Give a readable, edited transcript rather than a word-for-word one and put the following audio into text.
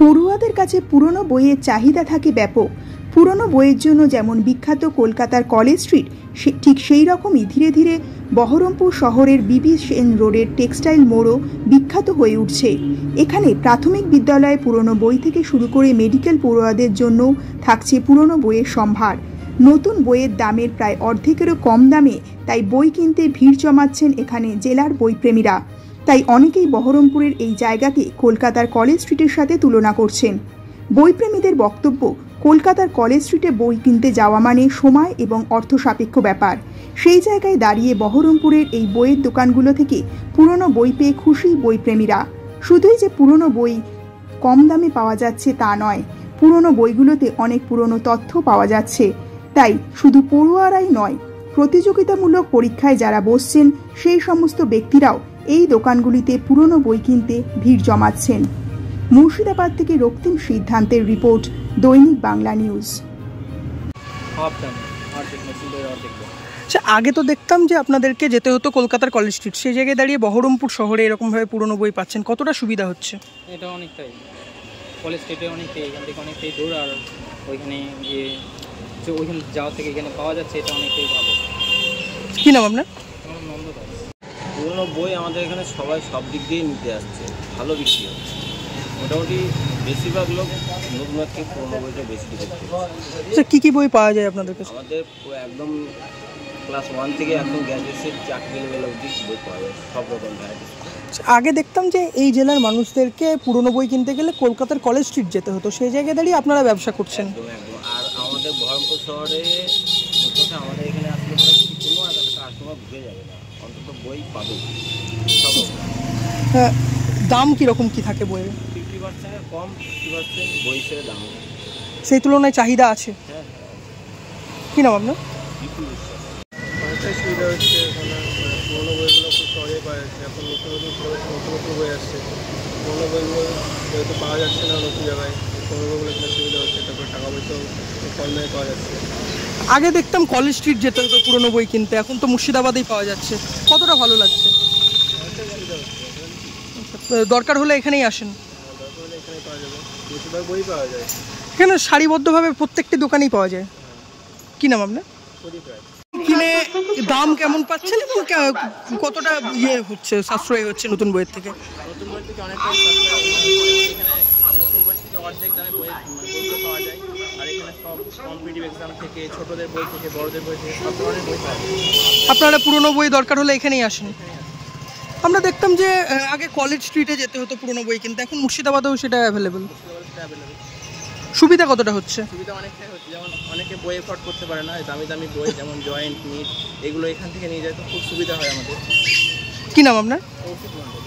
পড়ুয়াদের কাছে পুরনো বইয়ের চাহিদা থাকে ব্যাপক। পুরনো বইয়ের জন্য যেমন বিখ্যাত কলকাতার কলেজ স্ট্রিট, ঠিক সেই রকমই ধীরে ধীরে বহরমপুর শহরের বিবি সেন রোডের টেক্সটাইল মোড়ও বিখ্যাত হয়ে উঠছে। এখানে প্রাথমিক বিদ্যালয়ে পুরনো বই থেকে শুরু করে মেডিকেল পড়ুয়াদের জন্যও থাকছে পুরনো বইয়ের সম্ভার। নতুন বইয়ের দামের প্রায় অর্ধেকেরও কম দামে তাই বই কিনতে ভিড় জমাচ্ছেন এখানে জেলার বইপ্রেমীরা। তাই অনেকেই বহরমপুরের এই জায়গাকে কলকাতার কলেজ স্ট্রিটের সাথে তুলনা করছেন। বইপ্রেমীদের বক্তব্য, কলকাতার কলেজ স্ট্রিটে বই কিনতে যাওয়া মানে সময় এবং অর্থ সাপেক্ষ ব্যাপার। সেই জায়গায় দাঁড়িয়ে বহরমপুরের এই বইয়ের দোকানগুলো থেকে পুরনো বই পেয়ে খুশি বইপ্রেমীরা। শুধুই যে পুরনো বই কম দামে পাওয়া যাচ্ছে তা নয়, পুরনো বইগুলোতে অনেক পুরনো তথ্য পাওয়া যাচ্ছে। তাই শুধু পড়ুয়ারাই নয়, প্রতিযোগিতামূলক পরীক্ষায় যারা বসছেন সেই সমস্ত ব্যক্তিরাও এই দোকানগুলিতে পুরনো বই কিনতে ভিড় জমাচ্ছেন। মুর্শিদাবাদ থেকে রক্তিম সিদ্ধান্তের রিপোর্ট, দৈনিক বাংলা নিউজ। আগে তো দেখতাম যে আপনাদেরকে যেতে হতো কলকাতার কলেজ স্ট্রিট, সেই জায়গায় দাঁড়িয়ে বহরমপুর শহরে এরকমভাবে পুরনো বই পাচ্ছেন, কতটা সুবিধা হচ্ছে? এটা অনেকটাই, কলেজ স্ট্রিটে অনেকটাই, এখান থেকে অনেকটাই দূর, আর ওইখানে গিয়ে ওইখানে যাওয়া থেকে এখানে পাওয়া যাচ্ছে, এটা অনেকটাই ভালো। কী নাম আপনার? আমার নন্দদাস। পুরোনো বই আমাদের এখানে সবাই সব দিক দিয়েই নিতে আসছে, ভালো বিক্রি হচ্ছে। মোটামুটি বেশিরভাগ লোক নতুনের থেকে পুরোনো বইটা বেশি দেখতে। আচ্ছা, কী কী বই পাওয়া যায় আপনাদের কাছে? আমাদের একদম ক্লাস 1 থেকে একদম গ্র্যাজুয়েশন চাকরি লেভেল অবধি বই পাওয়া যায়, সব রকম ভ্যারাইটি। আগে দেখতাম যে এই জেলার মানুষদেরকে পুরনো বই কিনতে গেলে কলকাতার কলেজ স্ট্রিট যেতে হতো, সেই জায়গায় দাঁড়িয়ে আপনারা ব্যবসা করছেন। একদম একদম। আর আমাদের বহরমপুর শহরে আমাদের এখানে আসলে কোনো একটা কাস্টমার ঘুরে যাবে না, অন্তত বই পাবে। হ্যাঁ, দাম কীরকম কী থাকে বইয়ের? 50% কম, 50% বই হিসেবে দাম। সেই তুলনায় চাহিদা আছে। হ্যাঁ। কী নাম আপনার? অনেকটাই সুবিধা হচ্ছে, পুরোনো বইগুলো খুব সহজেই পাওয়া যাচ্ছে। এখন নতুন নতুন বই আসছে, পুরোনো বইগুলো হয়তো পাওয়া যাচ্ছে না নতুন জায়গায়, পুরোনো বইগুলো এখানে সুবিধা হচ্ছে। তারপরে টাকা পয়সাও কম দামে পাওয়া যাচ্ছে। আগে দেখতাম কলেজ স্ট্রিট যেতে হতো পুরনো বই কিনতে, এখন তো মুর্শিদাবাদেই পাওয়া যাচ্ছে, কতটা ভালো লাগছে? দরকার হলে এখানেই আসেন? দরকার হলে এখানেই পাওয়া যাবে, বেশিরভাগ বই পাওয়া যায় এখানে সারিবদ্ধভাবে প্রত্যেকটি দোকানেই পাওয়া যায়। কী নাম আপনার? কিনে দাম কেমন পাচ্ছেন এবং কতটা হচ্ছে, সাশ্রয় হচ্ছে নতুন বইয়ের থেকে? নতুন বই থেকে অনেকটাই এখানে নতুন বই থেকে অর্ধেক দামে বইগুলো পাওয়া যায়। আর এখানে সব কম্পিটিটিভ এক্সাম থেকে, ছোটদের বই থেকে, বড়দের বই থেকে সব ধরনের বই পাওয়া যায়। আপনারা পুরনো বই দরকার হলে এখানেই আসেন? আমরা দেখতাম যে আগে কলেজ স্ট্রিটে যেতে হতো পুরনো বই কিনতে, এখন মুর্শিদাবাদেও সেটা অ্যাভেলেবেল। সুবিধা কতটা হচ্ছে? সুবিধা অনেকটাই হচ্ছে, যেমন অনেকে বই এফোর্ড করতে পারে না, দামি দামি বই যেমন জয়েন্ট, নিট, এগুলো এখান থেকে নিয়ে যায়, তো খুব সুবিধা হয় আমাদের। কী নাম আপনার? কৌশিক মণ্ডল।